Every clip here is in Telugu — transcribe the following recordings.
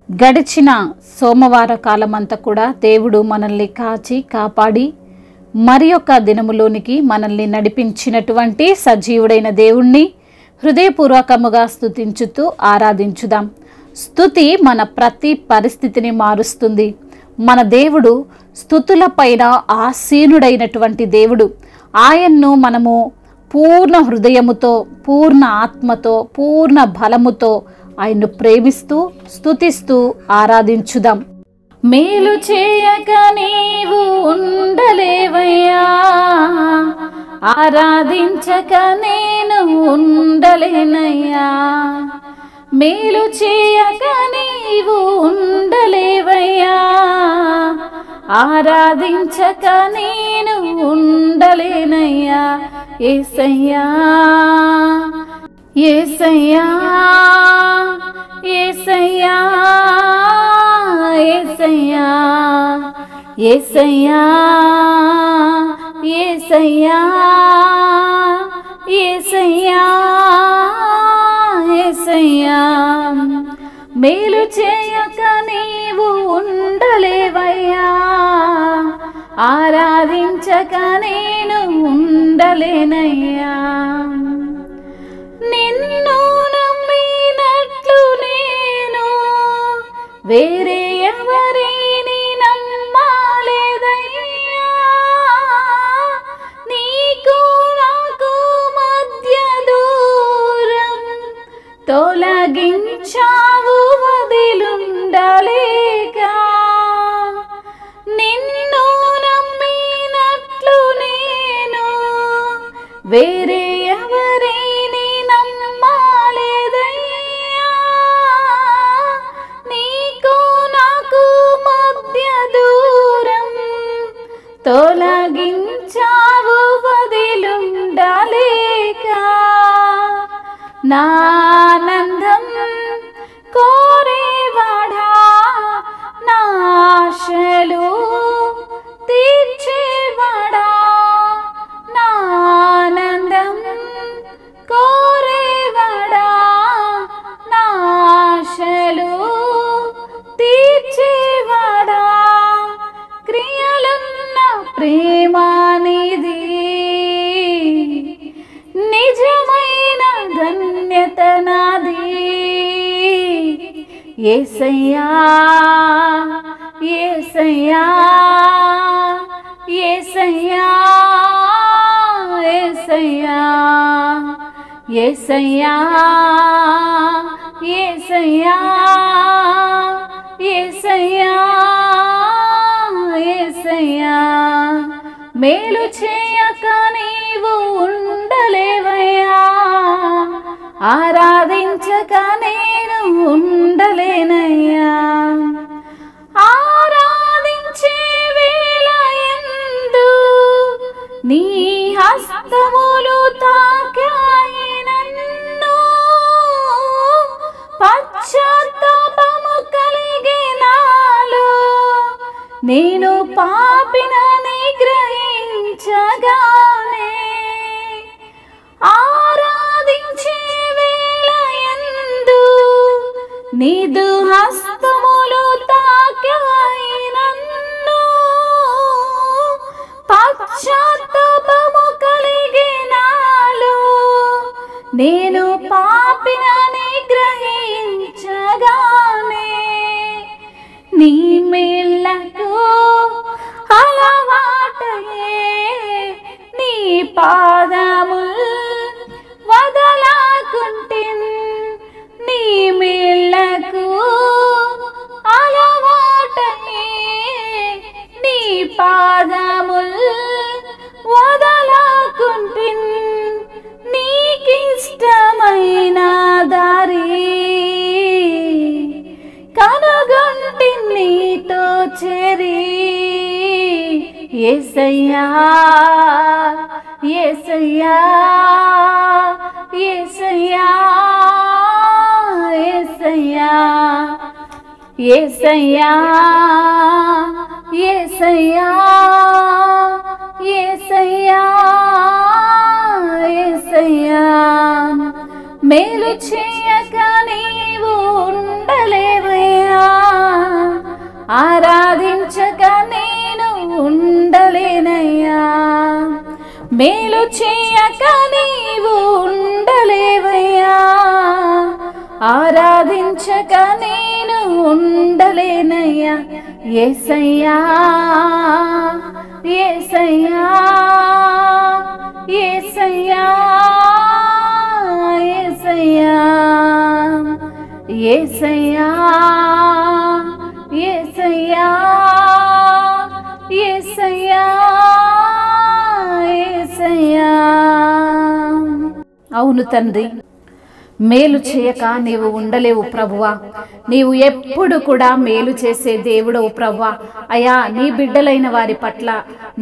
గడిచిన సోమవార కాలమంతా కూడా దేవుడు మనల్ని కాచి కాపాడి మరి యొక్క దినములోనికి మనల్ని నడిపించినటువంటి సజీవుడైన దేవుణ్ణి హృదయపూర్వకముగా స్తుతించుతూ ఆరాధించుదాం. స్తుతి మన ప్రతి పరిస్థితిని మారుస్తుంది. మన దేవుడు స్తుతులపైన ఆసీనుడైనటువంటి దేవుడు. ఆయన్ను మనము పూర్ణ హృదయముతో, పూర్ణ ఆత్మతో, పూర్ణ బలముతో ఆయన్ను ప్రేమిస్తూ స్తుతిస్తూ ఆరాధించుదాం. మేలు చేయక నీవు ఉండలేవయ్యా, ఆరాధించక నేను ఉండలేనయ్యా. మేలు చేయక నీవు ఉండలేవయ్యా, ఆరాధించక నేను ఉండలేనయ్యా. యేసయ్యా యేసయ్యా యేసయ్యా యేసయ్యా యేసయ్యా యేసయ్యా యేసయ్యా యేసయ్యా. మేలు చేయక నీవు ఉండలేవయ్యా, ఆరాధించక నేను ఉండలేనయ్యా. నిన్ను నమ్మినట్లు నేను వేరే ఎవరిని నమ్మలేదయ్యా. నీకు నాకు మధ్య దూరం తొలగించావు వదిలుండలేక. నిన్ను నమ్మినట్లు నేను వేరే ఎవరిని నమ్మలేదయ్యా. నీకు నాకు మధ్య దూరం తొలగించావు వదిలుండలేక. నా ఆనందం కోరేవాడా, నా ఆశలు తీర్చేవాడా. నా ఆనందం కోరేవాడా, నా ఆశలు తీర్చేవాడా. క్రియలున్న ప్రేమానిది, నిజమైన ధన్యత నాది. యేసయ్యా యేసయ్యా యేసయ్యా యేసయ్యా యేసయ్యా యేసయ్యా యేసయ్యా యేసయ్యా. మేలు చేయక నీవు ఉండలేవయ్యా, ఆరాధించక నేను ఉండలేనయ్యా. ఆరాధించే వేళ యందు నీ హస్తములు తాకాయి నన్ను. పశ్చాత్తాపము కలిగే నాలో నేను పాపినని గ్రహించగానే. ఆరాధించే వేళ యందు నీదు హస్తములు తాకాయి నన్ను. పశ్చాత్తాపము కలిగే నాలో నేను పాపినని గ్రహించగానే. నీ మేళ్ళకు అలవాటయే నీ పాదముల్ వదలాకుంటిన్. నీ మేళ్ళకు అలవాటయే నీ పాదముల్ వదలాకుంటిన్. నీకిష్టమైన దారి కనుగొంటి నీతో చేరి. యేసయ్యా యేసయ్యా యేసయ్యా యేసయ్యా యేసయ్యా యేసయ్యా యేసయ్యా యేసయ్యా. మేలు చేయక నీవు ఉండలేవయ్యా, ఆరాధించక నేను ఉండలేనయ్యా యేసయ్యా యేసయ్యా యేసయ్యా యేసయ్యా యేసయ్యా యేసయ్యా యేసయ్యా యేసయ్యా. అవును తండ్రి, మేలు చేయక నీవు ఉండలేవు ప్రభువా. నీవు ఎప్పుడు కూడా మేలు చేసే దేవుడవు ప్రభువా. అయా, నీ బిడ్డలైన వారి పట్ల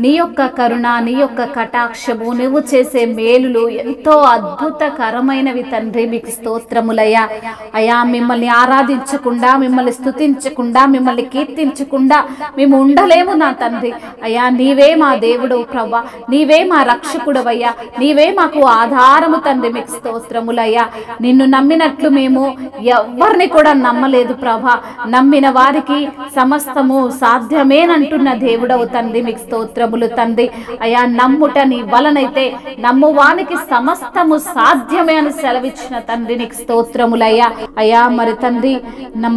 నీ యొక్క కరుణ, నీ యొక్క కటాక్షము, నువ్వు చేసే మేలులు ఎంతో అద్భుతకరమైనవి తండ్రి. మీకు స్తోత్రములయ్యా. అయా, మిమ్మల్ని ఆరాధించకుండా, మిమ్మల్ని స్తుతించకుండా, మిమ్మల్ని కీర్తించకుండా మేము ఉండలేము నా తండ్రి. అయా, నీవే మా దేవుడవు ప్రభువా, నీవే మా రక్షకుడవయ్యా, నీవే మాకు ఆధారము తండ్రి. మీకు స్తోత్రములయ్యా. నిన్ను నమ్మినట్లు మేము ఎవరిని కూడా నమ్మలేదు ప్రభా. నమ్మిన వారికి సమస్తము సాధ్యమేనంటున్న దేవుడవు తండ్రి. మీకు స్తోత్రములు తండ్రి. అయా, నమ్ముట నీ వలనైతే నమ్మువానికి సమస్తము సాధ్యమే అని సెలవిచ్చిన తండ్రి. నీకు స్తోత్రములయ్యా. అయా, మరి తండ్రి,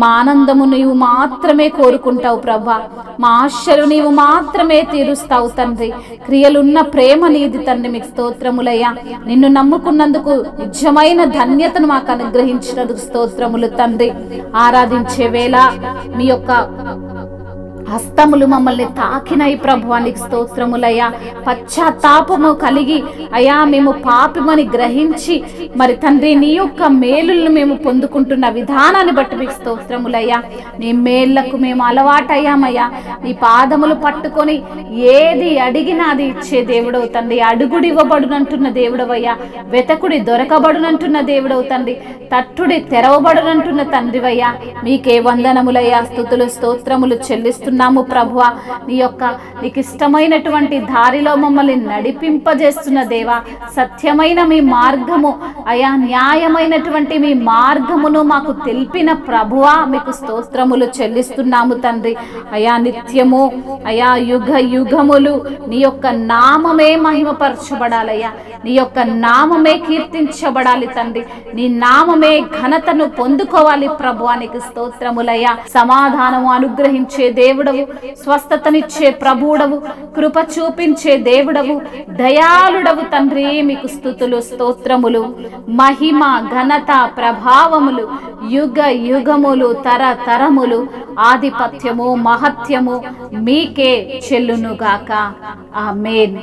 మా ఆనందము నీవు మాత్రమే కోరుకుంటావు ప్రభా. మా ఆశలు నీవు మాత్రమే తీరుస్తావు తండ్రి. క్రియలున్న ప్రేమ నీది తండ్రి. మీకు స్తోత్రములయ్యా. నిన్ను నమ్ముకున్నందుకు నిజమైన ధన్యతను మాకు అనుగ్రహించినందుకు స్తోత్రములు తండ్రి. ఆరాధించే వేళ మీ యొక్క హస్తములు మమ్మల్ని తాకినాయి ప్రభువానికి స్తోత్రములయ్యా. పశ్చాత్తాపము కలిగి అయా మేము పాపమని గ్రహించి మరి తండ్రి నీ యొక్క మేలులను మేము పొందుకుంటున్న విధానాన్ని బట్టి మీకు స్తోత్రములయ్యా. నీ మేళ్లకు మేము అలవాటయ్యామయ్యా. నీ పాదములు పట్టుకొని ఏది అడిగినా అది ఇచ్చే దేవుడవు తండ్రి. అడుగుడు ఇవ్వబడునంటున్న దేవుడవయ్యా. వెతకుడి దొరకబడునంటున్న దేవుడవు తండ్రి. తట్టుడి తెరవబడునంటున్న తండ్రివయ్యా. మీకే వందనములయ్యా. స్తుతులు స్తోత్రములు చెల్లిస్తున్నాము ప్రభువా. నీకు ఇష్టమైనటువంటి దారిలో మమ్మల్ని నడిపింపజేస్తున్న దేవా. సత్యమైన మీ మార్గము అయా, న్యాయమైనటువంటి మీ మార్గమును మాకు తెలిపిన ప్రభువా, మీకు స్తోత్రములు చెల్లిస్తున్నాము తండ్రి. అయా, నిత్యము అయా, యుగ యుగములు నీ యొక్క నామమే మహిమపరచబడాలయ్యా. నీ యొక్క నామమే కీర్తించబడాలి తండ్రి. నీ నామమే ఘనతను పొందుకోవాలి ప్రభువా. నీకు స్తోత్రములయ్యా. సమాధానము అనుగ్రహించే దేవుడవు, స్వస్థతనిచ్చే ప్రభువుడవు, కృప చూపించే దేవుడవు, దయాళుడవు తండ్రి. మీకు స్తుతులు స్తోత్రములు. మహిమ ఘనత ప్రభావములు యుగ యుగములు తరతరములు ఆధిపత్యము మహత్యము మీకే చెల్లునుగాక. ఆమేన్.